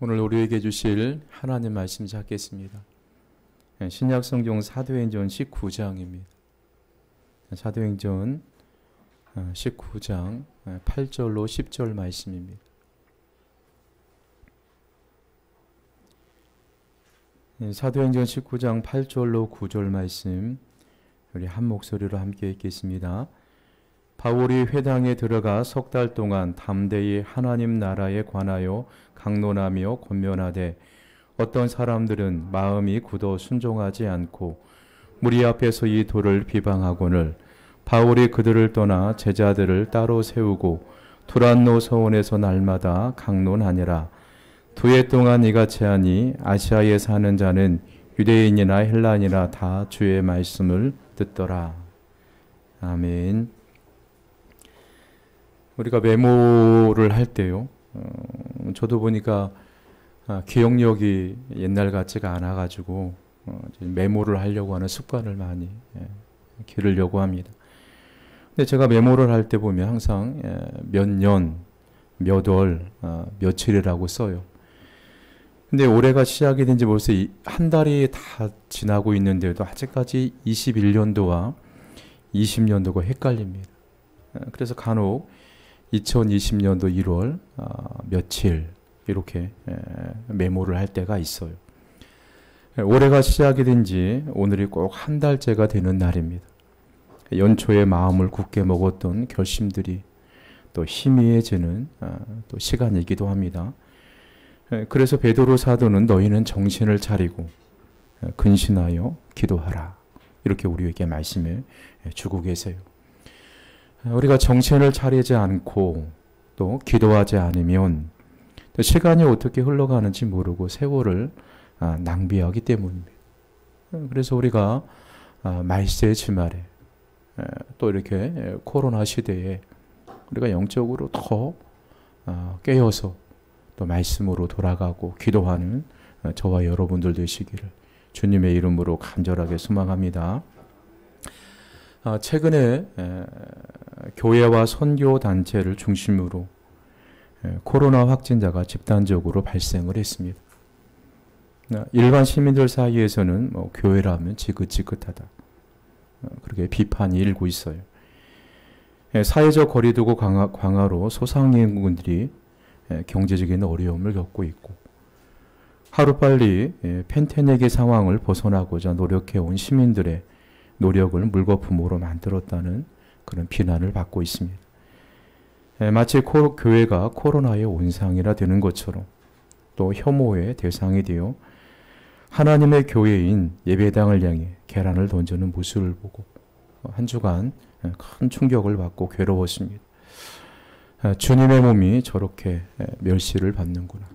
오늘 우리에게 주실 하나님 말씀 찾겠습니다. 신약성경 사도행전 19장입니다. 사도행전 19장 8절로 10절 말씀입니다. 사도행전 19장 8절로 9절 말씀 우리 한 목소리로 함께 읽겠습니다. 바울이 회당에 들어가 석 달 동안 담대히 하나님 나라에 관하여 강론하며 권면하되 어떤 사람들은 마음이 굳어 순종하지 않고 무리 앞에서 이 돌을 비방하거늘 바울이 그들을 떠나 제자들을 따로 세우고 두란노 서원에서 날마다 강론하니라. 2해 동안 이같이 하니 아시아에 사는 자는 유대인이나 헬라인이나 다 주의 말씀을 듣더라. 아멘. 우리가 메모를 할 때요, 저도 보니까 기억력이 옛날 같지가 않아가지고 메모를 하려고 하는 습관을 많이 기르려고 합니다. 근데 제가 메모를 할 때 보면 항상 몇 년, 몇 월, 며칠이라고 써요. 근데 올해가 시작이 된 지 벌써 한 달이 다 지나고 있는데도 아직까지 21년도와 20년도가 헷갈립니다. 그래서 간혹 2020년도 1월 며칠 이렇게 메모를 할 때가 있어요. 올해가 시작이 된 지 오늘이 꼭 한 달째가 되는 날입니다. 연초에 마음을 굳게 먹었던 결심들이 또 희미해지는 또 시간이기도 합니다. 그래서 베드로 사도는 너희는 정신을 차리고 근신하여 기도하라. 이렇게 우리에게 말씀해 주고 계세요. 우리가 정신을 차리지 않고 또 기도하지 않으면 또 시간이 어떻게 흘러가는지 모르고 세월을 낭비하기 때문입니다. 그래서 우리가 말세의 주말에 또 이렇게 코로나 시대에 우리가 영적으로 더 깨어서 또 말씀으로 돌아가고 기도하는 저와 여러분들 되시기를 주님의 이름으로 간절하게 소망합니다. 최근에 교회와 선교 단체를 중심으로 코로나 확진자가 집단적으로 발생을 했습니다. 일반 시민들 사이에서는 교회라면 지긋지긋하다, 그렇게 비판이 일고 있어요. 사회적 거리두고 강화로 소상인분들이 경제적인 어려움을 겪고 있고 하루빨리 팬데믹의 상황을 벗어나고자 노력해온 시민들의 노력을 물거품으로 만들었다는 그런 비난을 받고 있습니다. 마치 교회가 코로나의 온상이라 되는 것처럼 또 혐오의 대상이 되어 하나님의 교회인 예배당을 향해 계란을 던지는 모습을 보고 한 주간 큰 충격을 받고 괴로웠습니다. 주님의 몸이 저렇게 멸시를 받는구나.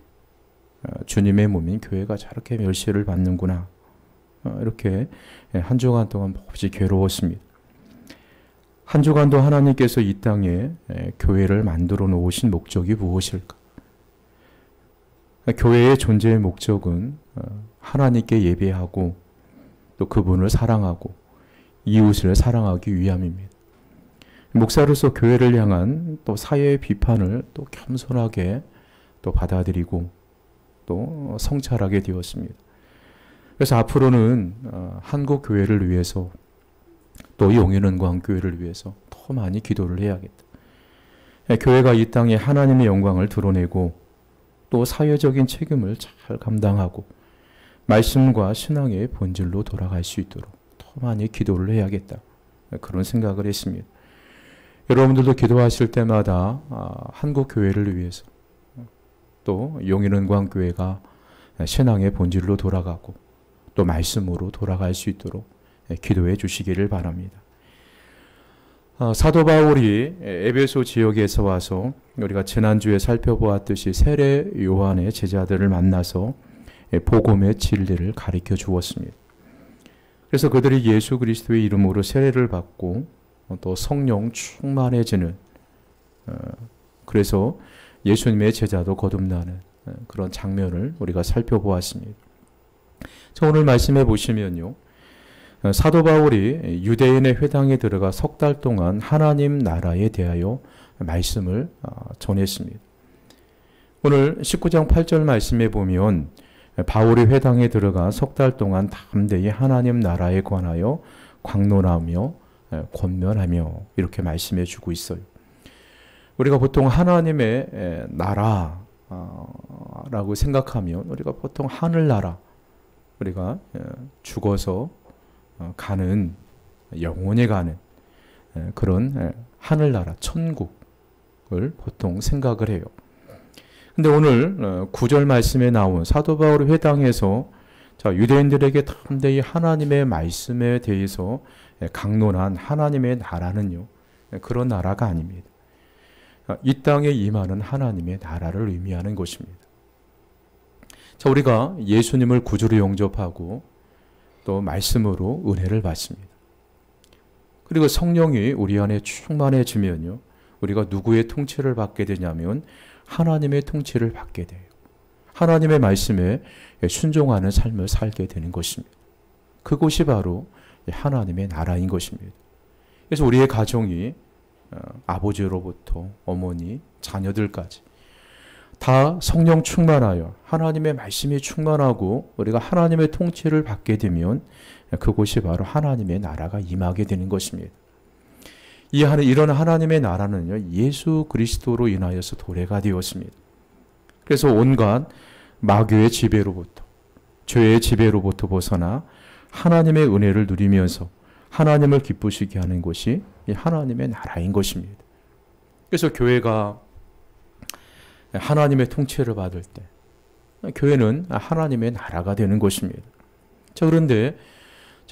주님의 몸인 교회가 저렇게 멸시를 받는구나. 이렇게 한 주간 동안 몹시 괴로웠습니다. 한 주간도 하나님께서 이 땅에 교회를 만들어 놓으신 목적이 무엇일까? 교회의 존재의 목적은 하나님께 예배하고 또 그분을 사랑하고 이웃을 사랑하기 위함입니다. 목사로서 교회를 향한 또 사회의 비판을 또 겸손하게 또 받아들이고 또 성찰하게 되었습니다. 그래서 앞으로는 한국 교회를 위해서 또 용인은광교회를 위해서 더 많이 기도를 해야겠다. 교회가 이 땅에 하나님의 영광을 드러내고 또 사회적인 책임을 잘 감당하고 말씀과 신앙의 본질로 돌아갈 수 있도록 더 많이 기도를 해야겠다. 그런 생각을 했습니다. 여러분들도 기도하실 때마다 한국 교회를 위해서 또 용인은광교회가 신앙의 본질로 돌아가고 또 말씀으로 돌아갈 수 있도록 기도해 주시기를 바랍니다. 사도 바울이 에베소 지역에서 와서 우리가 지난주에 살펴보았듯이 세례 요한의 제자들을 만나서 복음의 진리를 가르쳐 주었습니다. 그래서 그들이 예수 그리스도의 이름으로 세례를 받고 또 성령 충만해지는, 그래서 예수님의 제자도 거듭나는 그런 장면을 우리가 살펴보았습니다. 자, 오늘 말씀해 보시면요, 사도 바울이 유대인의 회당에 들어가 석 달 동안 하나님 나라에 대하여 말씀을 전했습니다. 오늘 19장 8절 말씀에 보면 바울이 회당에 들어가 석 달 동안 담대히 하나님 나라에 관하여 광론하며 권면하며 이렇게 말씀해 주고 있어요. 우리가 보통 하나님의 나라라고 생각하면 우리가 보통 하늘나라, 우리가 죽어서 가는, 영원히 가는 그런 하늘나라, 천국을 보통 생각을 해요. 근데 오늘 9절 말씀에 나온 사도 바울의 회당에서 유대인들에게 담대히 하나님의 말씀에 대해서 강론한 하나님의 나라는요, 그런 나라가 아닙니다. 이 땅에 임하는 하나님의 나라를 의미하는 것입니다. 우리가 예수님을 구주로 영접하고 또 말씀으로 은혜를 받습니다. 그리고 성령이 우리 안에 충만해지면요, 우리가 누구의 통치를 받게 되냐면 하나님의 통치를 받게 돼요. 하나님의 말씀에 순종하는 삶을 살게 되는 것입니다. 그것이 바로 하나님의 나라인 것입니다. 그래서 우리의 가정이 아버지로부터 어머니, 자녀들까지 다 성령 충만하여 하나님의 말씀이 충만하고 우리가 하나님의 통치를 받게 되면 그곳이 바로 하나님의 나라가 임하게 되는 것입니다. 이런 하나님의 나라는요, 예수 그리스도로 인하여서 도래가 되었습니다. 그래서 온갖 마귀의 지배로부터, 죄의 지배로부터 벗어나 하나님의 은혜를 누리면서 하나님을 기쁘시게 하는 것이 이 하나님의 나라인 것입니다. 그래서 교회가 하나님의 통치를 받을 때 교회는 하나님의 나라가 되는 것입니다. 그런데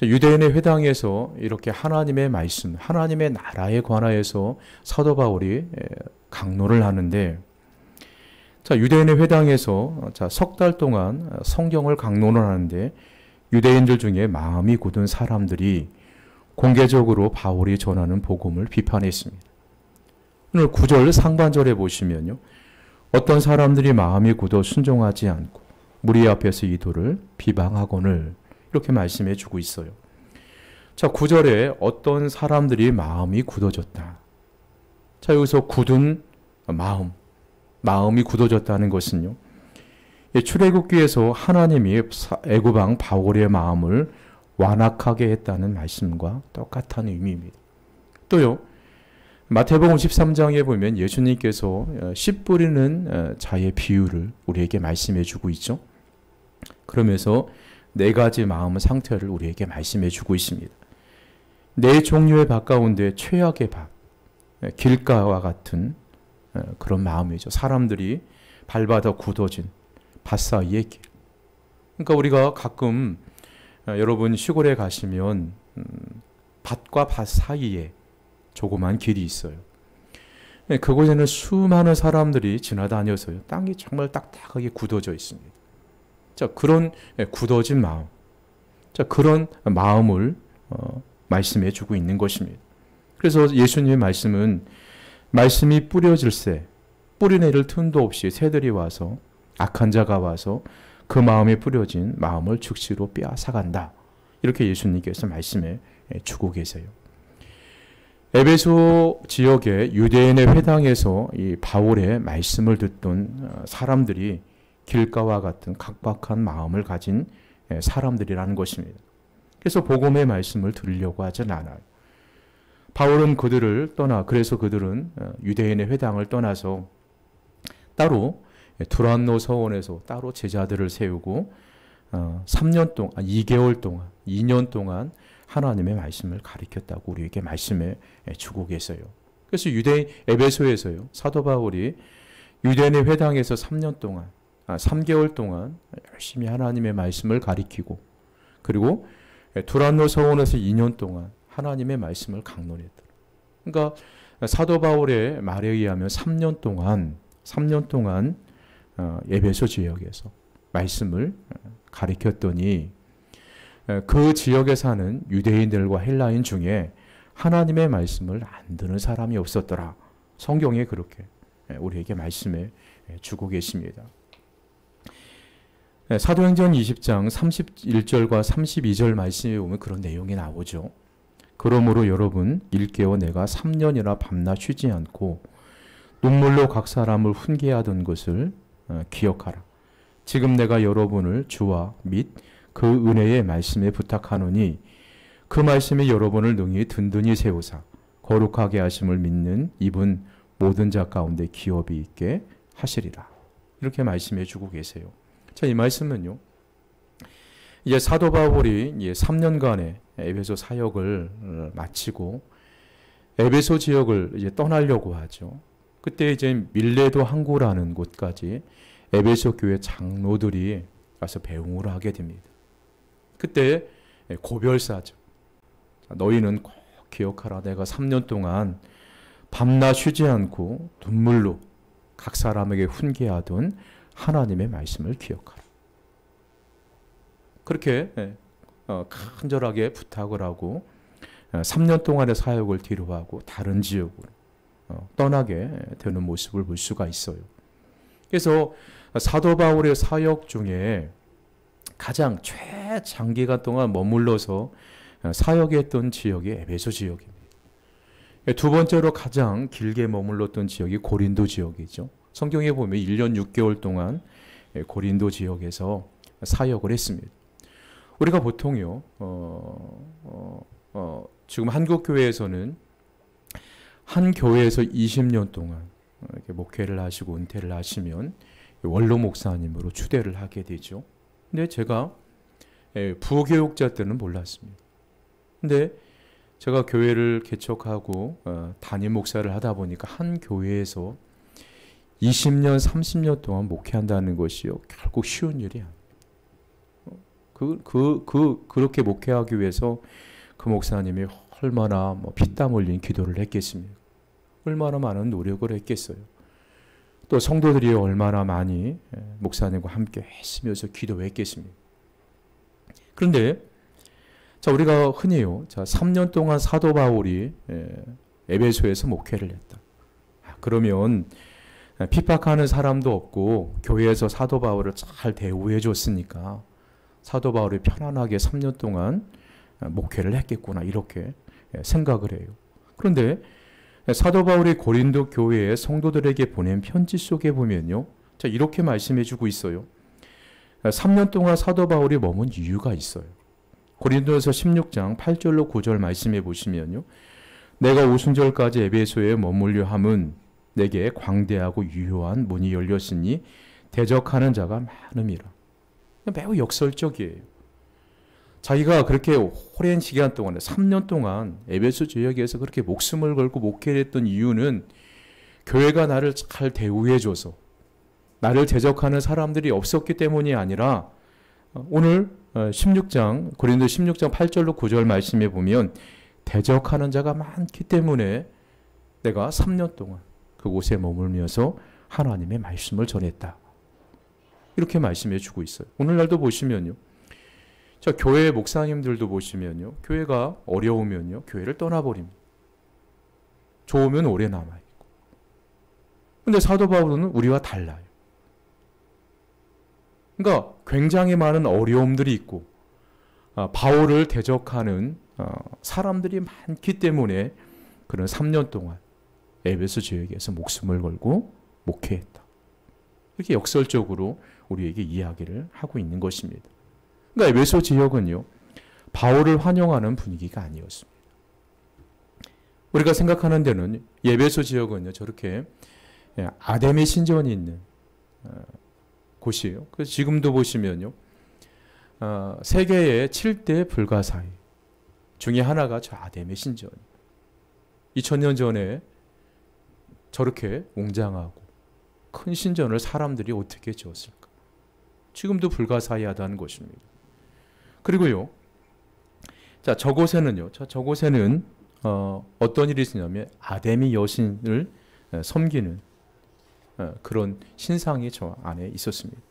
유대인의 회당에서 이렇게 하나님의 말씀, 하나님의 나라에 관하여서 사도 바울이 강론을 하는데, 유대인의 회당에서 석 달 동안 성경을 강론을 하는데 유대인들 중에 마음이 굳은 사람들이 공개적으로 바울이 전하는 복음을 비판했습니다. 오늘 9절 상반절에 보시면요, 어떤 사람들이 마음이 굳어 순종하지 않고 무리 앞에서 이도를 비방하거늘 이렇게 말씀해 주고 있어요. 9절에 어떤 사람들이 마음이 굳어졌다. 여기서 굳은 마음이 굳어졌다는 것은요, 출애굽기에서 하나님이 애굽 왕 바울의 마음을 완악하게 했다는 말씀과 똑같은 의미입니다. 또요, 마태복음 13장에 보면 예수님께서 씨 뿌리는 자의 비유를 우리에게 말씀해 주고 있죠. 그러면서 네 가지 마음의 상태를 우리에게 말씀해 주고 있습니다. 네 종류의 밭 가운데 최악의 밭, 길가와 같은 그런 마음이죠. 사람들이 밟아서 굳어진 밭 사이의 길. 그러니까 우리가 가끔 여러분 시골에 가시면 밭과 밭 사이에 조그만 길이 있어요. 그곳에는 수많은 사람들이 지나다녀서요, 땅이 정말 딱딱하게 굳어져 있습니다. 그런 굳어진 마음, 그런 마음을 말씀해 주고 있는 것입니다. 그래서 예수님의 말씀은 말씀이 뿌려질새 뿌리내릴 틈도 없이 새들이 와서, 악한 자가 와서 그 마음에 뿌려진 마음을 즉시로 빼앗아간다. 이렇게 예수님께서 말씀해 주고 계세요. 에베소 지역의 유대인의 회당에서 이 바울의 말씀을 듣던 사람들이 길가와 같은 각박한 마음을 가진 사람들이라는 것입니다. 그래서 복음의 말씀을 들으려고 하진 않아요. 바울은 그래서 그들은 유대인의 회당을 떠나서 따로 두란노 서원에서 따로 제자들을 세우고 3년 동안, 2개월 동안, 2년 동안 하나님의 말씀을 가르쳤다고 우리에게 말씀해 주고 계세요. 그래서 에베소에서요, 사도 바울이 유대인의 회당에서 3개월 동안 열심히 하나님의 말씀을 가르치고, 그리고 두란노 서원에서 2년 동안 하나님의 말씀을 강론했다. 그러니까 사도 바울의 말에 의하면 3년 동안 에베소 지역에서 말씀을 가르쳤더니 그 지역에 사는 유대인들과 헬라인 중에 하나님의 말씀을 안 듣는 사람이 없었더라. 성경에 그렇게 우리에게 말씀해 주고 계십니다. 사도행전 20장 31절과 32절 말씀에 보면 그런 내용이 나오죠. 그러므로 여러분 일깨워 내가 3년이나 밤낮 쉬지 않고 눈물로 각 사람을 훈계하던 것을 기억하라. 지금 내가 여러분을 주와 및 그 은혜의 말씀에 부탁하노니 그 말씀이 여러분을 능히 든든히 세우사 거룩하게 하심을 믿는 이분 모든 자 가운데 기업이 있게 하시리라. 이렇게 말씀해 주고 계세요. 자, 이 말씀은요, 이제 사도 바울이 3년간의 에베소 사역을 마치고 에베소 지역을 이제 떠나려고 하죠. 그때 이제 밀레도 항구라는 곳까지 에베소 교회 장로들이 가서 배웅을 하게 됩니다. 그때 고별사죠. 너희는 꼭 기억하라. 내가 3년 동안 밤낮 쉬지 않고 눈물로 각 사람에게 훈계하던 하나님의 말씀을 기억하라. 그렇게 간절하게 부탁을 하고 3년 동안의 사역을 뒤로하고 다른 지역으로 떠나게 되는 모습을 볼 수가 있어요. 그래서 사도 바울의 사역 중에 가장 최장기간 동안 머물러서 사역했던 지역이 에베소 지역입니다. 두 번째로 가장 길게 머물렀던 지역이 고린도 지역이죠. 성경에 보면 1년 6개월 동안 고린도 지역에서 사역을 했습니다. 우리가 보통요, 지금 한국 교회에서는 한 교회에서 20년 동안 이렇게 목회를 하시고 은퇴를 하시면 원로 목사님으로 추대를 하게 되죠. 근데 제가 부교육자 때는 몰랐습니다. 근데 제가 교회를 개척하고 담임 목사를 하다 보니까 한 교회에서 20년, 30년 동안 목회한다는 것이요, 결국 쉬운 일이 아니에요. 그렇게 목회하기 위해서 그 목사님이 얼마나 피땀 흘린 기도를 했겠습니까? 얼마나 많은 노력을 했겠어요. 또 성도들이 얼마나 많이 목사님과 함께 했으면서 기도했겠습니까? 그런데 자, 우리가 흔히요, 자, 3년 동안 사도 바울이 에베소에서 목회를 했다. 그러면 핍박하는 사람도 없고 교회에서 사도 바울을 잘 대우해 줬으니까 사도 바울이 편안하게 3년 동안 목회를 했겠구나, 이렇게 생각을 해요. 그런데 사도 바울이 고린도 교회의 성도들에게 보낸 편지 속에 보면요, 자, 이렇게 말씀해 주고 있어요. 3년 동안 사도 바울이 머문 이유가 있어요. 고린도서 16장 8절로 9절 말씀해 보시면요, 내가 오순절까지 에베소에 머물려 함은 내게 광대하고 유효한 문이 열렸으니 대적하는 자가 많음이라. 매우 역설적이에요. 자기가 그렇게 오랜 시간 동안 3년 동안 에베소 지역에서 그렇게 목숨을 걸고 목회를 했던 이유는 교회가 나를 잘 대우해줘서 나를 대적하는 사람들이 없었기 때문이 아니라, 오늘 16장 고린도 16장 8절로 9절 말씀에 보면 대적하는 자가 많기 때문에 내가 3년 동안 그곳에 머물면서 하나님의 말씀을 전했다. 이렇게 말씀해 주고 있어요. 오늘날도 보시면요, 저 교회 목사님들도 보시면요, 교회가 어려우면요, 교회를 떠나버립니다. 좋으면 오래 남아있고. 근데 사도 바울은 우리와 달라요. 그러니까 굉장히 많은 어려움들이 있고 바울을 대적하는 사람들이 많기 때문에 그런 3년 동안 에베소 지역에서 목숨을 걸고 목회했다. 이렇게 역설적으로 우리에게 이야기를 하고 있는 것입니다. 그러니까 에베소 지역은요, 바울을 환영하는 분위기가 아니었습니다. 우리가 생각하는 데는 에베소 지역은요, 저렇게 아데미 신전이 있는 곳이에요. 그래서 지금도 보시면요, 세계의 7대 불가사의 중에 하나가 저 아데미 신전. 2000년 전에 저렇게 웅장하고 큰 신전을 사람들이 어떻게 지었을까? 지금도 불가사의하다는 것입니다. 그리고요, 자, 저곳에는요, 저곳에는 어떤 일이 있었냐면 아데미 여신을 섬기는 그런 신상이 저 안에 있었습니다.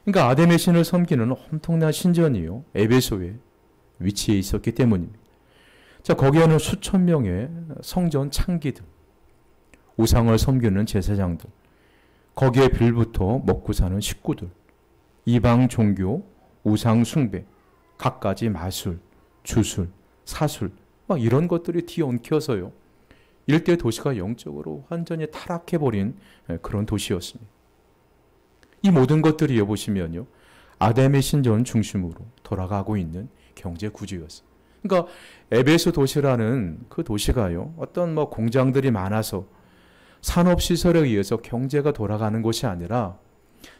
그러니까 아데미 신을 섬기는 엄청난 신전이요, 에베소에 위치해 있었기 때문입니다. 자, 거기에는 수천 명의 성전 창기들, 우상을 섬기는 제사장들, 거기에 빌부터 먹고 사는 식구들, 이방 종교, 우상 숭배, 갖가지 마술, 주술, 사술, 막 이런 것들이 뒤엉켜서요, 일대 도시가 영적으로 완전히 타락해버린 그런 도시였습니다. 이 모든 것들이 보시면요, 아담의 신전 중심으로 돌아가고 있는 경제 구조였어요. 그러니까 에베소 도시라는 그 도시가요, 어떤 뭐 공장들이 많아서 산업 시설에 의해서 경제가 돌아가는 것이 아니라,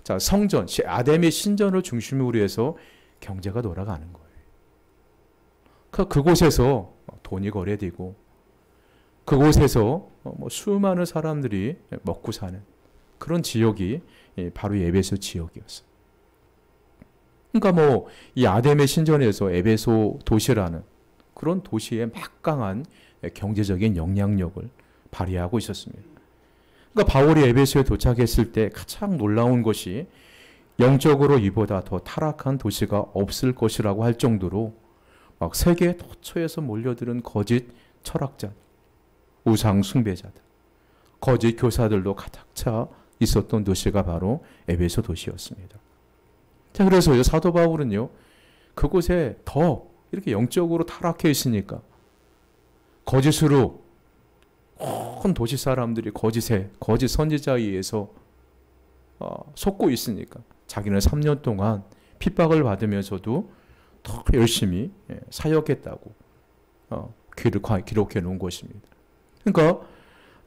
자, 성전, 아담의 신전을 중심으로 해서 경제가 돌아가는 거예요. 그곳에서 돈이 거래되고, 그곳에서 뭐 수많은 사람들이 먹고 사는 그런 지역이 바로 에베소 지역이었어요. 그러니까 뭐 이 아담의 신전에서 에베소 도시라는 그런 도시의 막강한 경제적인 영향력을 발휘하고 있었습니다. 그러니까 바울이 에베소에 도착했을 때 가장 놀라운 것이 영적으로 이보다 더 타락한 도시가 없을 것이라고 할 정도로 막 세계 도처에서 몰려드는 거짓 철학자, 우상 숭배자들, 거짓 교사들도 가득 차 있었던 도시가 바로 에베소 도시였습니다. 자, 그래서 사도 바울은요, 그곳에 더 이렇게 영적으로 타락해 있으니까 거짓으로 온 도시 사람들이 거짓 선지자에 의해서 속고 있으니까 자기는 3년 동안 핍박을 받으면서도 더 열심히 사역했다고 기록해 놓은 것입니다. 그러니까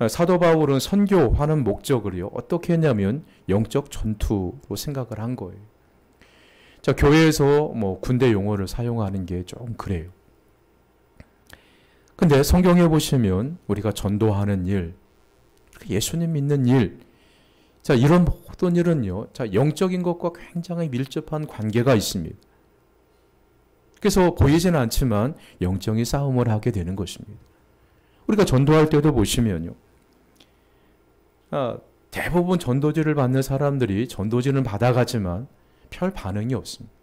사도 바울은 선교하는 목적을요, 어떻게 했냐면 영적 전투로 생각을 한 거예요. 자, 교회에서 뭐 군대 용어를 사용하는 게 좀 그래요. 근데 성경에 보시면 우리가 전도하는 일, 예수님 믿는 일, 자, 이런 모든 일은요, 자, 영적인 것과 굉장히 밀접한 관계가 있습니다. 그래서 보이지는 않지만 영적인 싸움을 하게 되는 것입니다. 우리가 전도할 때도 보시면요, 대부분 전도지를 받는 사람들이 전도지는 받아가지만 별 반응이 없습니다.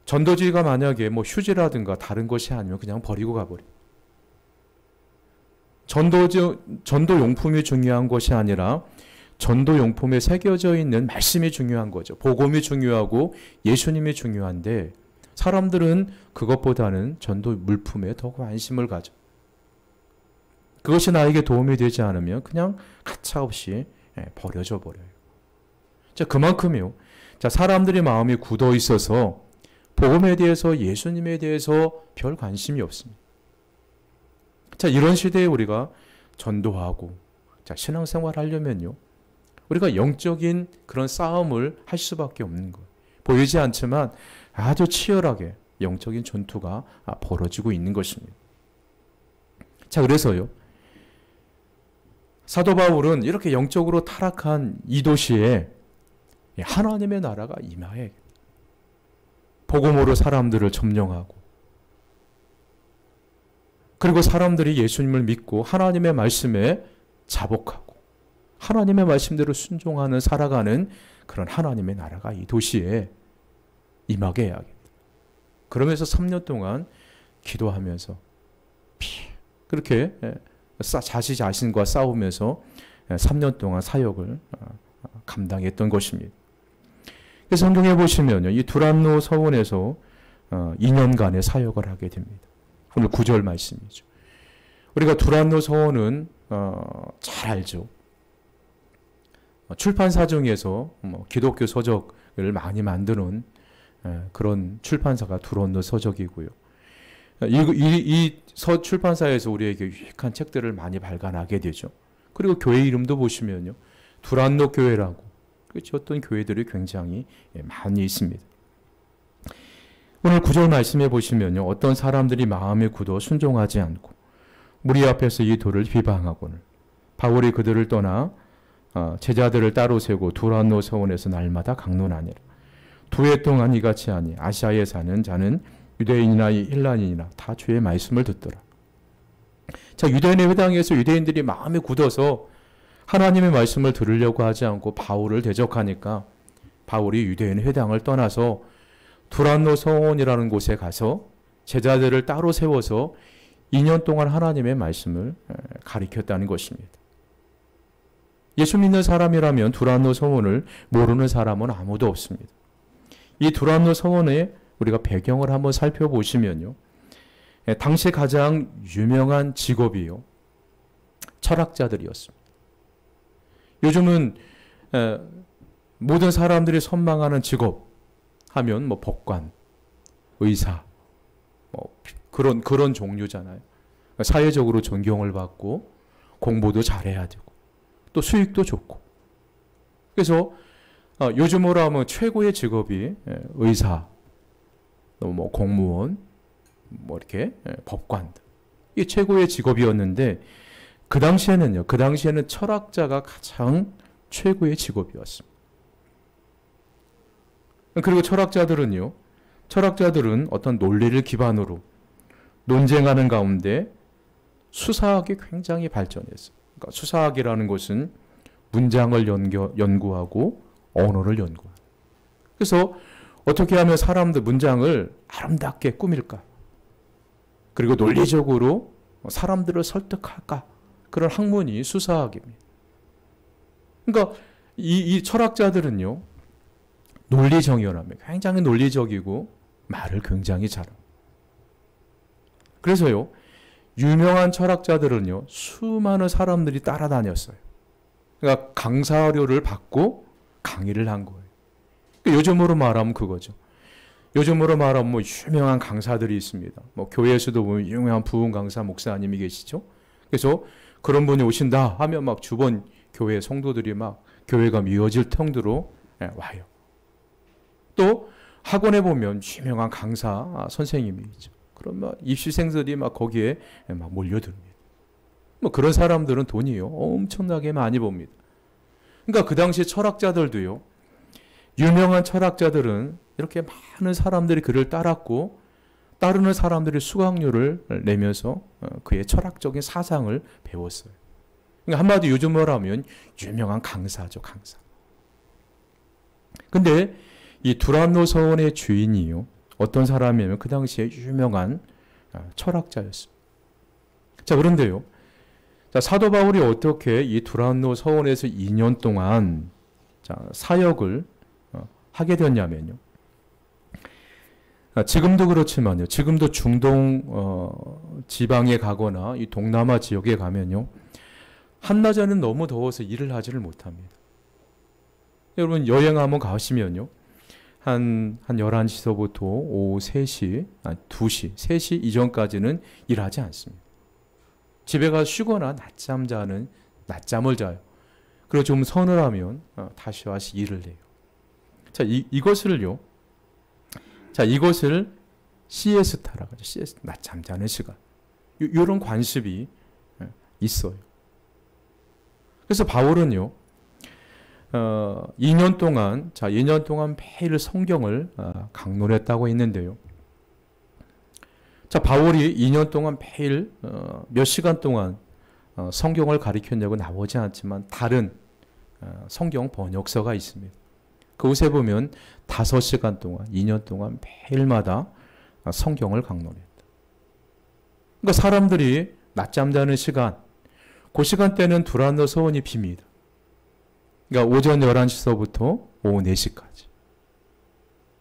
전도지가 만약에 뭐 휴지라든가 다른 것이 아니면 그냥 버리고 가버려요. 전도 용품이 중요한 것이 아니라 전도 용품에 새겨져 있는 말씀이 중요한 거죠. 복음이 중요하고 예수님이 중요한데 사람들은 그것보다는 전도 물품에 더 관심을 가져. 그것이 나에게 도움이 되지 않으면 그냥 가차없이 버려져 버려요. 자, 그만큼요. 자, 사람들의 마음이 굳어 있어서 복음에 대해서, 예수님에 대해서 별 관심이 없습니다. 자, 이런 시대에 우리가 전도하고, 자, 신앙생활 하려면요, 우리가 영적인 그런 싸움을 할 수밖에 없는 거예요. 보이지 않지만 아주 치열하게 영적인 전투가 벌어지고 있는 것입니다. 자, 그래서요, 사도 바울은 이렇게 영적으로 타락한 이 도시에 하나님의 나라가 임하게, 복음으로 사람들을 점령하고, 그리고 사람들이 예수님을 믿고 하나님의 말씀에 자복하고 하나님의 말씀대로 순종하는, 살아가는 그런 하나님의 나라가 이 도시에 임하게 해야겠다. 그러면서 3년 동안 기도하면서 그렇게 자신과 싸우면서 3년 동안 사역을 감당했던 것입니다. 그래서 성경에 보시면요, 이 두란노 서원에서 2년간의 사역을 하게 됩니다. 오늘 9절 말씀이죠. 우리가 두란노 서원은 잘 알죠. 출판사 중에서 기독교 서적을 많이 만드는 그런 출판사가 두란노 서적이고요. 이 출판사에서 우리에게 유익한 책들을 많이 발간하게 되죠. 그리고 교회 이름도 보시면요, 두란노 교회라고 어떤 교회들이 굉장히 많이 있습니다. 오늘 9절 말씀해 보시면요, 어떤 사람들이 마음에 굳어 순종하지 않고 무리 앞에서 이 돌을 비방하고는 바울이 그들을 떠나 제자들을 따로 세고 두란노 서원에서 날마다 강론하니라. 2해 동안 이같이 하니 아시아에 사는 자는 유대인이나 헬라인이나 다 주의 말씀을 듣더라. 자, 유대인의 회당에서 유대인들이 마음에 굳어서 하나님의 말씀을 들으려고 하지 않고 바울을 대적하니까 바울이 유대인 회당을 떠나서 두란노 서원이라는 곳에 가서 제자들을 따로 세워서 2년 동안 하나님의 말씀을 가르쳤다는 것입니다. 예수 믿는 사람이라면 두란노 서원을 모르는 사람은 아무도 없습니다. 이 두란노 서원의 우리가 배경을 한번 살펴보시면요, 당시 가장 유명한 직업이요, 철학자들이었습니다. 요즘은 모든 사람들이 선망하는 직업 하면 뭐 법관, 의사, 뭐 그런 종류잖아요. 사회적으로 존경을 받고 공부도 잘해야 되고 또 수익도 좋고. 그래서 요즘으로 하면 최고의 직업이 의사, 뭐 공무원, 뭐 이렇게 법관, 이게 최고의 직업이었는데 그 당시에는 철학자가 가장 최고의 직업이었습니다. 그리고 철학자들은 어떤 논리를 기반으로 논쟁하는 가운데 수사학이 굉장히 발전했어요. 그러니까 수사학이라는 것은 문장을 연구하고 언어를 연구하는. 그래서 어떻게 하면 사람들 문장을 아름답게 꾸밀까? 그리고 논리적으로 사람들을 설득할까? 그런 학문이 수사학입니다. 그러니까 이 철학자들은요, 논리정연합니다. 굉장히 논리적이고 말을 굉장히 잘합니다. 그래서요, 유명한 철학자들은요, 수많은 사람들이 따라다녔어요. 그러니까 강사료를 받고 강의를 한 거예요. 그러니까 요즘으로 말하면 그거죠. 요즘으로 말하면 뭐 유명한 강사들이 있습니다. 뭐 교회에서도 보면 유명한 부흥 강사 목사님이 계시죠. 그래서 그런 분이 오신다 하면 막 주변 교회 성도들이 막 교회가 미어질 정도로 와요. 또 학원에 보면 유명한 강사 선생님이 있죠. 그럼 막 입시생들이 막 거기에 막 몰려듭니다. 뭐 그런 사람들은 돈이요 엄청나게 많이 봅니다. 그러니까 그 당시 철학자들도요, 유명한 철학자들은 이렇게 많은 사람들이 그를 따랐고 따르는 사람들이 수강료를 내면서 그의 철학적인 사상을 배웠어요. 그러니까 한마디 요즘으로 하면 유명한 강사죠, 강사. 근데 이 두란노 서원의 주인이요, 어떤 사람이냐면 그 당시에 유명한 철학자였습니다. 자, 그런데요, 자, 사도 바울이 어떻게 이 두란노 서원에서 2년 동안 사역을 하게 됐냐면요. 지금도 그렇지만요, 지금도 중동 지방에 가거나 이 동남아 지역에 가면요, 한낮에는 너무 더워서 일을 하지를 못합니다. 여러분 여행 한번 가시면요, 한 11시서부터 오후 3시, 2시, 3시 이전까지는 일하지 않습니다. 집에 가서 쉬거나 낮잠을 자요. 그리고 좀 서늘하면 다시 와서 일을 해요. 자, 이것을 시에스타라고 하죠. 시에스타, 낮잠 자는 시간. 이런 관습이 있어요. 그래서 바울은요, 2년 동안 매일 성경을 강론했다고 했는데요. 자, 바울이 2년 동안 매일 몇 시간 동안 성경을 가르쳤냐고 나오지 않지만 다른 성경 번역서가 있습니다. 그곳에 보면 5시간 동안, 2년 동안 매일마다 성경을 강론했다. 그러니까 사람들이 낮잠 자는 시간, 그 시간대는 두란노 서원이 빕니다. 그러니까 오전 11시서부터 오후 4시까지.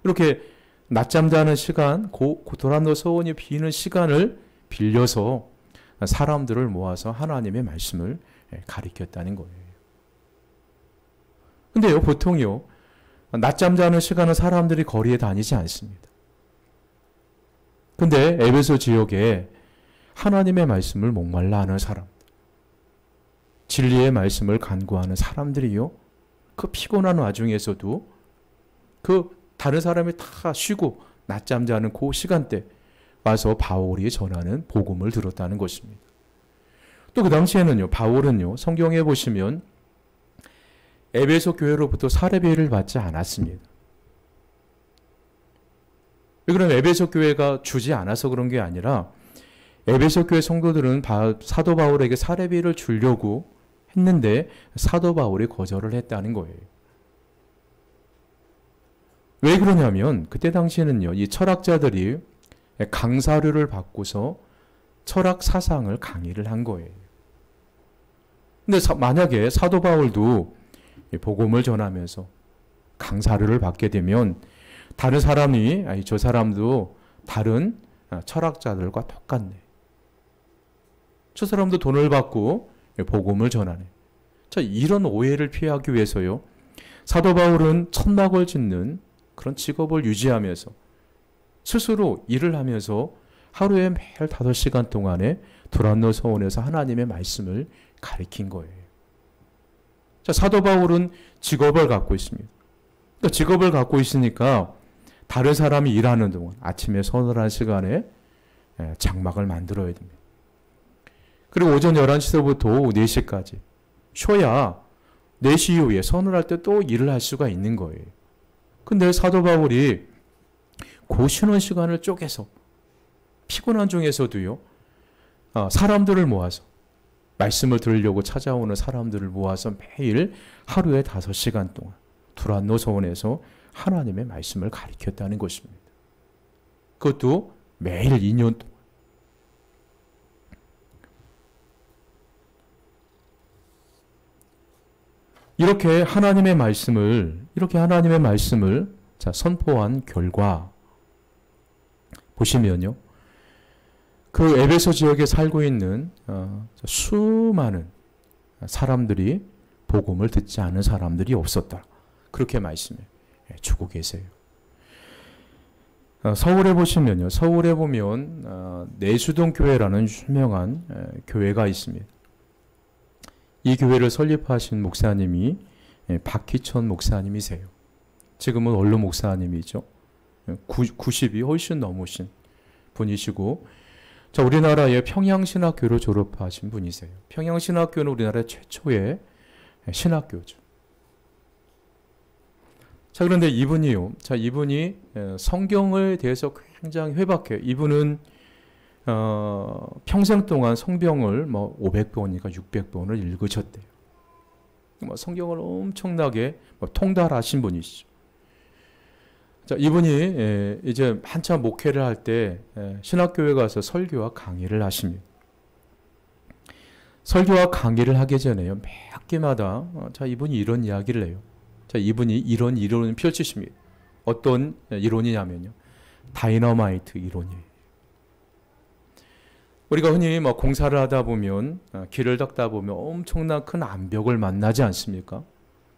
이렇게 낮잠 자는 시간, 두란노 서원이 비는 시간을 빌려서 사람들을 모아서 하나님의 말씀을 가르쳤다는 거예요. 근데요, 보통요, 낮잠 자는 시간은 사람들이 거리에 다니지 않습니다. 근데 에베소 지역에 하나님의 말씀을 목말라 하는 사람, 진리의 말씀을 간구하는 사람들이요, 그 피곤한 와중에서도 그 다른 사람이 다 쉬고 낮잠 자는 그 시간대 와서 바울이 전하는 복음을 들었다는 것입니다. 또 그 당시에는요, 바울은요, 성경에 보시면 에베소 교회로부터 사례비를 받지 않았습니다. 왜 그러면 에베소 교회가 주지 않아서 그런 게 아니라 에베소 교회 성도들은 사도 바울에게 사례비를 주려고 했는데 사도 바울이 거절을 했다는 거예요. 왜 그러냐면 그때 당시에는요, 이 철학자들이 강사료를 받고서 철학 사상을 강의를 한 거예요. 근데 만약에 사도 바울도 복음을 전하면서 강사료를 받게 되면 다른 사람이 저 사람도 다른 철학자들과 똑같네, 저 사람도 돈을 받고 복음을 전하네. 자, 이런 오해를 피하기 위해서요, 사도 바울은 천막을 짓는 그런 직업을 유지하면서 스스로 일을 하면서 하루에 매일 5시간 동안에 두란노 서원에서 하나님의 말씀을 가르친 거예요. 자, 사도 바울은 직업을 갖고 있습니다. 그러니까 직업을 갖고 있으니까 다른 사람이 일하는 동안 아침에 서늘한 시간에 장막을 만들어야 됩니다. 그리고 오전 11시부터 오후 4시까지 쉬어야 4시 이후에 서늘할 때 또 일을 할 수가 있는 거예요. 근데 사도 바울이 그 쉬는 시간을 쪼개서 피곤한 중에서도요, 사람들을 모아서 말씀을 들으려고 찾아오는 사람들을 모아서 매일 하루에 5시간 동안 두란노 서원에서 하나님의 말씀을 가르쳤다는 것입니다. 그것도 매일 2년 동안. 이렇게 하나님의 말씀을 자, 선포한 결과 보시면요, 그 에베소 지역에 살고 있는 수많은 사람들이 복음을 듣지 않은 사람들이 없었다. 그렇게 말씀해 주고 계세요. 서울에 보시면요, 서울에 보면 내수동 교회라는 유명한 교회가 있습니다. 이 교회를 설립하신 목사님이 박희천 목사님이세요. 지금은 원로 목사님이죠. 90이 훨씬 넘으신 분이시고, 자, 우리나라의 평양신학교를 졸업하신 분이세요. 평양신학교는 우리나라 최초의 신학교죠. 자, 그런데 이분이요. 자, 이분이 성경에 대해서 굉장히 회박해요. 이분은 평생 동안 성경을 500번이니까 600번을 읽으셨대요. 성경을 엄청나게 통달하신 분이시죠. 자, 이분이 이제 한참 목회를 할 때 신학교에 가서 설교와 강의를 하십니다. 설교와 강의를 하기 전에요, 매 학기마다 자, 이분이 이런 이야기를 해요. 자, 이분이 이런 이론을 펼치십니다. 어떤 이론이냐면요, 다이너마이트 이론이에요. 우리가 흔히 공사를 하다 보면, 길을 닦다 보면 엄청난 큰 암벽을 만나지 않습니까?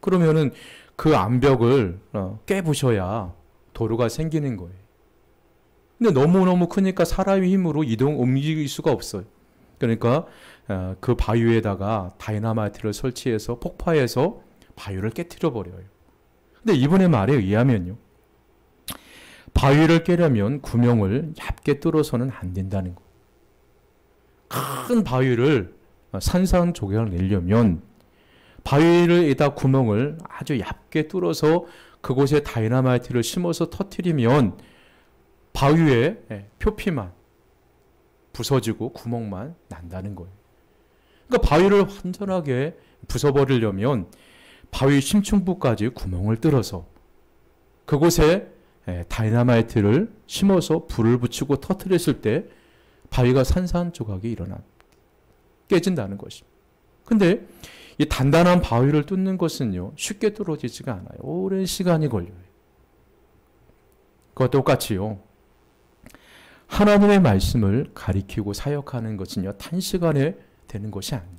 그러면은 그 암벽을 깨부셔야 도로가 생기는 거예요. 근데 너무너무 크니까 사람의 힘으로 움직일 수가 없어요. 그러니까 그 바위에다가 다이너마이트를 설치해서 폭파해서 바위를 깨트려 버려요. 근데 이분의 말에 의하면요, 바위를 깨려면 구멍을 얇게 뚫어서는 안 된다는 거예요. 큰 바위를 산산조각을 내려면 바위에다 구멍을 아주 얇게 뚫어서 그곳에 다이너마이트를 심어서 터뜨리면 바위에 표피만 부서지고 구멍만 난다는 거예요. 그러니까 바위를 완전하게 부숴버리려면 바위 심층부까지 구멍을 뚫어서 그곳에 다이너마이트를 심어서 불을 붙이고 터뜨렸을 때 바위가 산산조각이 깨진다는 것입니다. 근데 이 단단한 바위를 뚫는 것은요, 쉽게 뚫어지지가 않아요. 오랜 시간이 걸려요. 그와 똑같이요, 하나님의 말씀을 가리키고 사역하는 것은요, 단시간에 되는 것이 아니에요.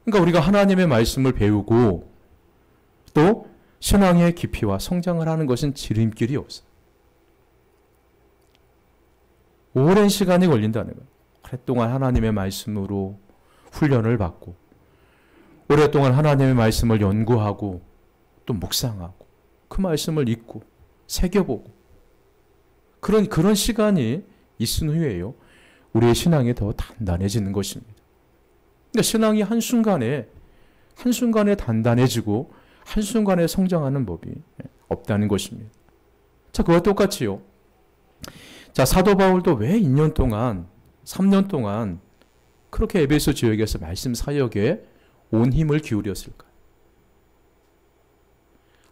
그러니까 우리가 하나님의 말씀을 배우고 또 신앙의 깊이와 성장을 하는 것은 지름길이 없어요. 오랜 시간이 걸린다는 거예요. 오랫동안 하나님의 말씀으로 훈련을 받고, 오랫동안 하나님의 말씀을 연구하고, 또 묵상하고, 그 말씀을 읽고, 새겨보고, 그런 시간이 있은 후에요, 우리의 신앙이 더 단단해지는 것입니다. 그러니까 신앙이 한순간에 단단해지고, 한순간에 성장하는 법이 없다는 것입니다. 자, 그와 똑같이요. 자, 사도 바울도 왜 2년 동안, 3년 동안 그렇게 에베소 지역에서 말씀 사역에 온 힘을 기울였을까요?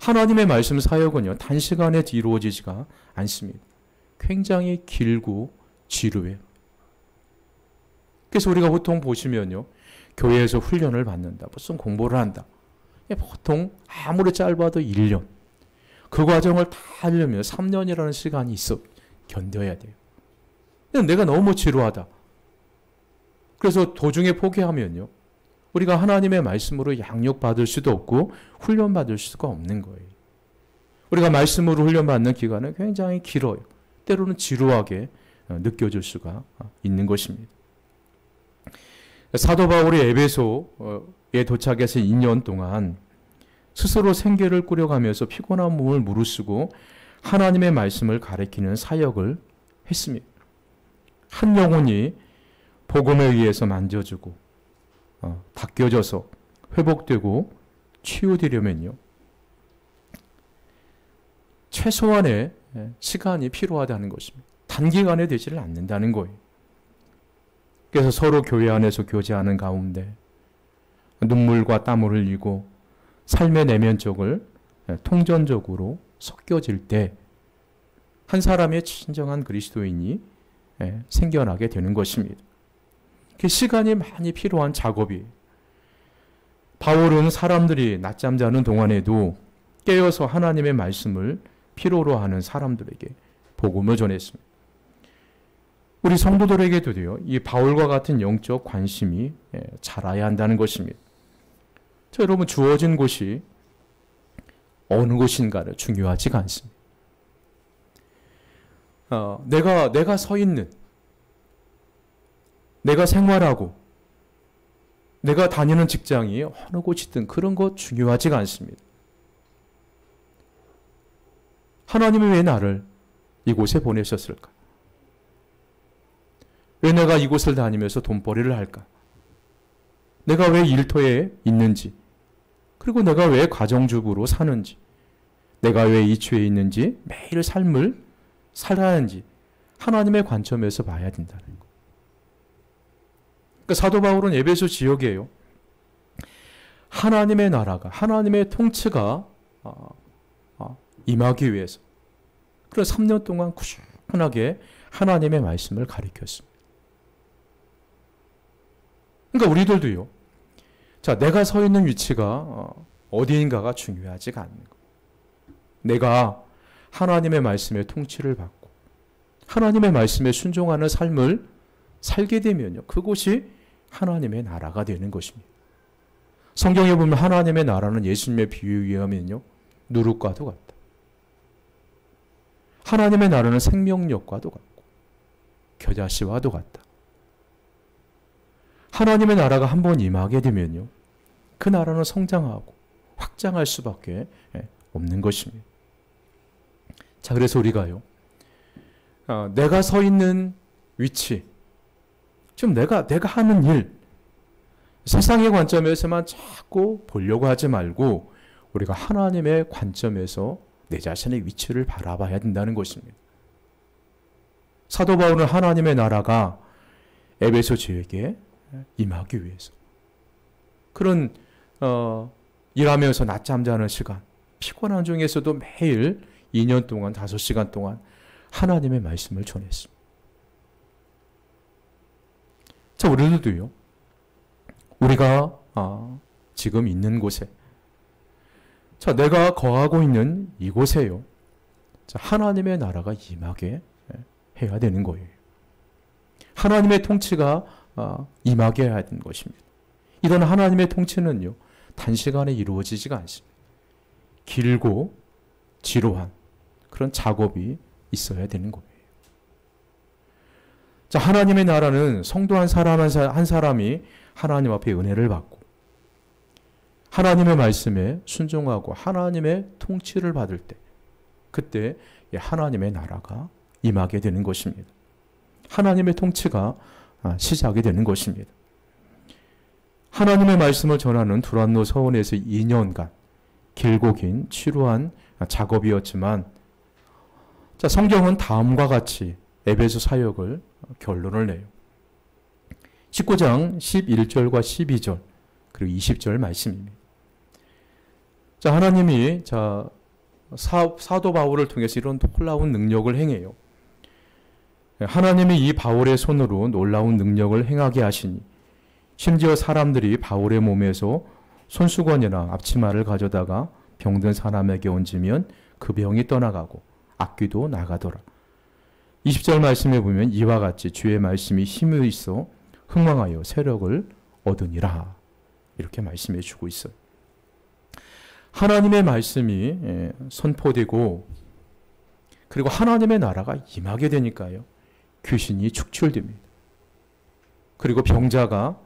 하나님의 말씀 사역은요, 단시간에 이루어지지가 않습니다. 굉장히 길고 지루해요. 그래서 우리가 보통 보시면요, 교회에서 훈련을 받는다, 무슨 공부를 한다. 보통 아무리 짧아도 1년. 그 과정을 다 하려면 3년이라는 시간이 있어 견뎌야 돼요. 내가 너무 지루하다. 그래서 도중에 포기하면요, 우리가 하나님의 말씀으로 양육받을 수도 없고 훈련받을 수가 없는 거예요. 우리가 말씀으로 훈련받는 기간은 굉장히 길어요. 때로는 지루하게 느껴질 수가 있는 것입니다. 사도 바울이 에베소에 도착해서 2년 동안 스스로 생계를 꾸려가면서 피곤한 몸을 무르쓰고 하나님의 말씀을 가리키는 사역을 했습니다. 한 영혼이 복음에 의해서 만져주고 닦여져서 회복되고 치유되려면요, 최소한의 시간이 필요하다는 것입니다. 단기간에 되지를 않는다는 거예요. 그래서 서로 교회 안에서 교제하는 가운데 눈물과 땀을 흘리고 삶의 내면적을 통전적으로 섞여질 때 한 사람의 진정한 그리스도인이 생겨나게 되는 것입니다. 그 시간이 많이 필요한 작업이에요. 바울은 사람들이 낮잠 자는 동안에도 깨어서 하나님의 말씀을 필요로 하는 사람들에게 복음을 전했습니다. 우리 성도들에게도요, 이 바울과 같은 영적 관심이 자라야 한다는 것입니다. 자, 여러분, 주어진 곳이 어느 곳인가를 중요하지가 않습니다. 내가 서 있는, 내가 생활하고, 내가 다니는 직장이 어느 곳이든 그런 것 중요하지가 않습니다. 하나님은 왜 나를 이곳에 보내셨을까? 왜 내가 이곳을 다니면서 돈벌이를 할까? 내가 왜 일터에 있는지, 그리고 내가 왜 가정주부로 사는지, 내가 왜 이 죄에 있는지, 매일 삶을 살아야 하는지 하나님의 관점에서 봐야 된다는 거. 그러니까 사도 바울은 에베소 지역이에요. 하나님의 나라가, 하나님의 통치가 임하기 위해서 그래서 3년 동안 꾸준하게 하나님의 말씀을 가르쳤습니다. 그러니까 우리들도요, 자, 내가 서 있는 위치가 어디인가가 중요하지가 않는 거. 내가 하나님의 말씀의 통치를 받고 하나님의 말씀에 순종하는 삶을 살게 되면요, 그곳이 하나님의 나라가 되는 것입니다. 성경에 보면 하나님의 나라는 예수님의 비유에 의하면요, 누룩과도 같다. 하나님의 나라는 생명력과도 같고 겨자씨와도 같다. 하나님의 나라가 한번 임하게 되면요, 그 나라는 성장하고 확장할 수밖에 없는 것입니다. 자, 그래서 우리가요, 내가 서 있는 위치, 지금 내가 하는 일, 세상의 관점에서만 자꾸 보려고 하지 말고 우리가 하나님의 관점에서 내 자신의 위치를 바라봐야 된다는 것입니다. 사도 바울은 하나님의 나라가 에베소 지역에 임하기 위해서 그런 일하면서 낮잠 자는 시간, 피곤한 중에서도 매일 2년 동안 5시간 동안 하나님의 말씀을 전했습니다. 자, 우리들도요, 우리가 지금 있는 곳에, 자, 내가 거하고 있는 이곳에요, 자, 하나님의 나라가 임하게 해야 되는 거예요. 하나님의 통치가 임하게 해야 되는 것입니다. 이런 하나님의 통치는요, 단시간에 이루어지지가 않습니다. 길고 지루한 그런 작업이 있어야 되는 거예요. 자, 하나님의 나라는 성도 한 사람 한 사람이 하나님 앞에 은혜를 받고 하나님의 말씀에 순종하고 하나님의 통치를 받을 때, 그때 하나님의 나라가 임하게 되는 것입니다. 하나님의 통치가 시작이 되는 것입니다. 하나님의 말씀을 전하는 두란노 서원에서 2년간 길고 긴 지루한 작업이었지만, 자, 성경은 다음과 같이 에베소 사역을 결론을 내요. 19장 11절과 12절 그리고 20절 말씀입니다. 자, 하나님이 사도 바울을 통해서 이런 놀라운 능력을 행해요. 하나님이 이 바울의 손으로 놀라운 능력을 행하게 하시니 심지어 사람들이 바울의 몸에서 손수건이나 앞치마를 가져다가 병든 사람에게 얹으면 그 병이 떠나가고 악귀도 나가더라. 20절 말씀에 보면 이와 같이 주의 말씀이 힘이 있어 흥왕하여 세력을 얻으니라. 이렇게 말씀해 주고 있어요. 하나님의 말씀이 선포되고 그리고 하나님의 나라가 임하게 되니까요. 귀신이 축출됩니다. 그리고 병자가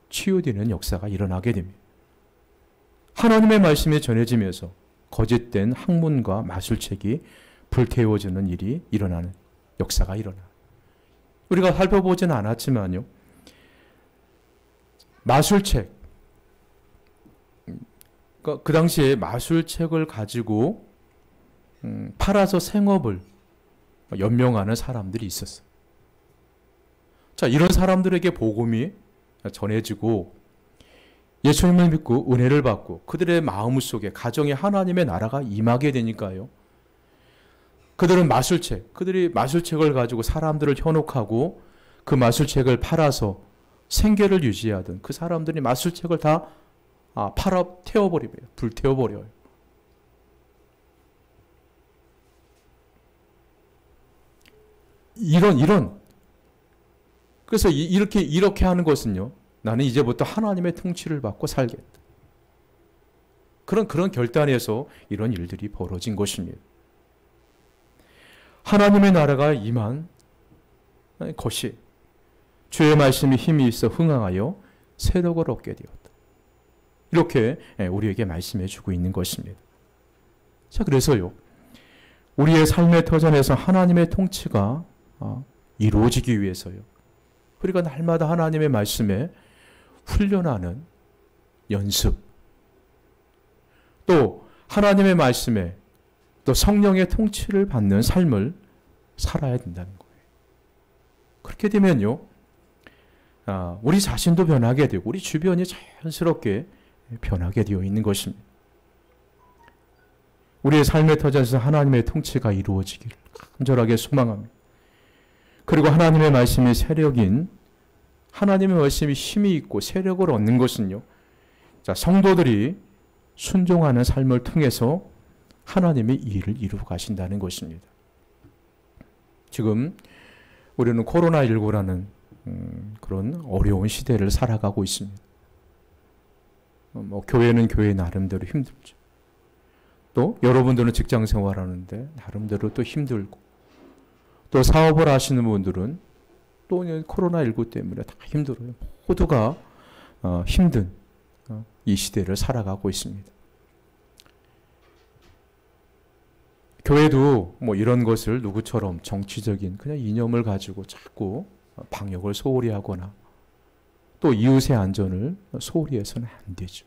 치유되는 역사가 일어나게 됩니다. 하나님의 말씀이 전해지면서 거짓된 학문과 마술책이 불태워지는 일이 일어나는 역사가 일어나요. 우리가 살펴보지는 않았지만요. 마술책, 그 당시에 마술책을 가지고 팔아서 생업을 연명하는 사람들이 있었어요. 자, 이런 사람들에게 복음이 전해지고 예수님을 믿고 은혜를 받고 그들의 마음 속에 가정에 하나님의 나라가 임하게 되니까요. 그들은 그들이 마술책을 가지고 사람들을 현혹하고 그 마술책을 팔아서 생계를 유지하던 그 사람들이 마술책을 다 팔아 태워버리고요. 불태워버려요. 그래서 이렇게 하는 것은요. 나는 이제부터 하나님의 통치를 받고 살겠다. 그런 결단에서 이런 일들이 벌어진 것입니다. 하나님의 나라가 임한 것이 주의 말씀이 힘이 있어 흥황하여 세력을 얻게 되었다. 이렇게 우리에게 말씀해 주고 있는 것입니다. 자, 그래서요. 우리의 삶의 터전에서 하나님의 통치가 이루어지기 위해서요. 우리가 날마다 하나님의 말씀에 훈련하는 연습, 또 하나님의 말씀에 또 성령의 통치를 받는 삶을 살아야 된다는 거예요. 그렇게 되면요, 우리 자신도 변하게 되고 우리 주변이 자연스럽게 변하게 되어 있는 것입니다. 우리의 삶의 터전에서 하나님의 통치가 이루어지기를 간절하게 소망합니다. 그리고 하나님의 말씀이 세력인, 하나님의 말씀이 힘이 있고 세력을 얻는 것은요, 자, 성도들이 순종하는 삶을 통해서 하나님의 일을 이루어 가신다는 것입니다. 지금 우리는 코로나19라는 그런 어려운 시대를 살아가고 있습니다. 교회는 교회 나름대로 힘들죠. 또 여러분들은 직장 생활하는데 나름대로 또 힘들고, 또 사업을 하시는 분들은 또 코로나19 때문에 다 힘들어요. 모두가 힘든 이 시대를 살아가고 있습니다. 교회도 이런 것을 누구처럼 정치적인 그냥 이념을 가지고 자꾸 방역을 소홀히 하거나 또 이웃의 안전을 소홀히 해서는 안 되죠.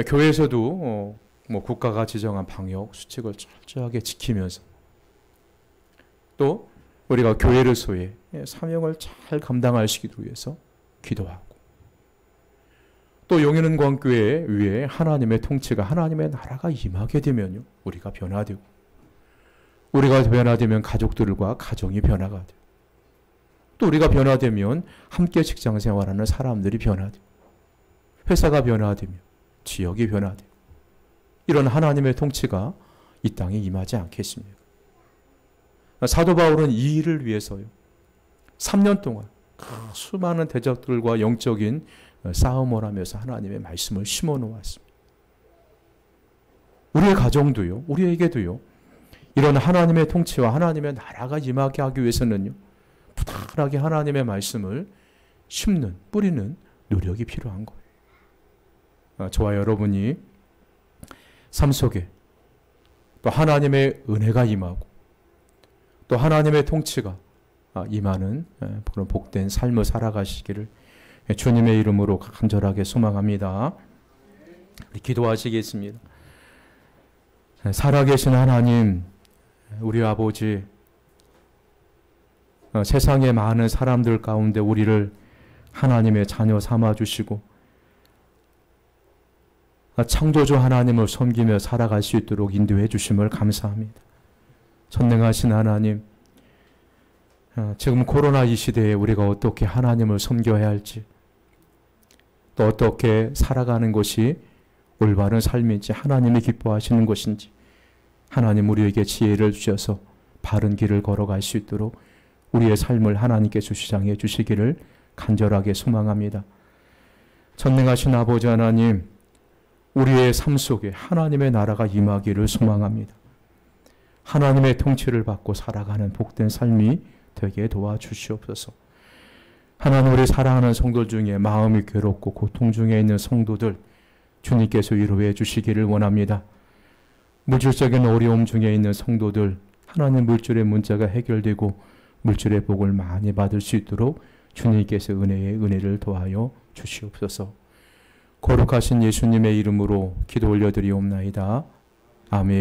교회에서도 국가가 지정한 방역 수칙을 철저하게 지키면서 또 우리가 교회로서의 사명을 잘 감당하시기 위해서 기도하고, 또 용인은광교회 위에 하나님의 통치가, 하나님의 나라가 임하게 되면요, 우리가 변화되고, 우리가 변화되면 가족들과 가정이 변화가 돼요. 또 우리가 변화되면 함께 직장 생활하는 사람들이 변화돼요. 회사가 변화되면 지역이 변화돼요. 이런 하나님의 통치가 이 땅에 임하지 않겠습니까? 사도 바울은 이 일을 위해서요, 3년 동안 수많은 대적들과 영적인 싸움을 하면서 하나님의 말씀을 심어 놓았습니다. 우리의 가정도요, 우리에게도요, 이런 하나님의 통치와 하나님의 나라가 임하게 하기 위해서는요, 부단하게 하나님의 말씀을 심는, 뿌리는 노력이 필요한 거예요. 저와 여러분이 삶 속에 또 하나님의 은혜가 임하고 또 하나님의 통치가 임하는 그런 복된 삶을 살아가시기를 주님의 이름으로 간절하게 소망합니다. 기도하시겠습니다. 살아계신 하나님, 우리 아버지, 세상의 많은 사람들 가운데 우리를 하나님의 자녀 삼아주시고 창조주 하나님을 섬기며 살아갈 수 있도록 인도해 주심을 감사합니다. 전능하신 하나님, 지금 코로나 이 시대에 우리가 어떻게 하나님을 섬겨야 할지, 또 어떻게 살아가는 것이 올바른 삶인지, 하나님이 기뻐하시는 것인지, 하나님 우리에게 지혜를 주셔서 바른 길을 걸어갈 수 있도록 우리의 삶을 하나님께 주시장해 주시기를 간절하게 소망합니다. 전능하신 아버지 하나님, 우리의 삶 속에 하나님의 나라가 임하기를 소망합니다. 하나님의 통치를 받고 살아가는 복된 삶이 되게 도와주시옵소서. 하나님, 우리 사랑하는 성도들 중에 마음이 괴롭고 고통 중에 있는 성도들 주님께서 위로해 주시기를 원합니다. 물질적인 어려움 중에 있는 성도들, 하나님 물질의 문제가 해결되고 물질의 복을 많이 받을 수 있도록 주님께서 은혜를 더하여 주시옵소서. 거룩하신 예수님의 이름으로 기도 올려드리옵나이다. 아멘.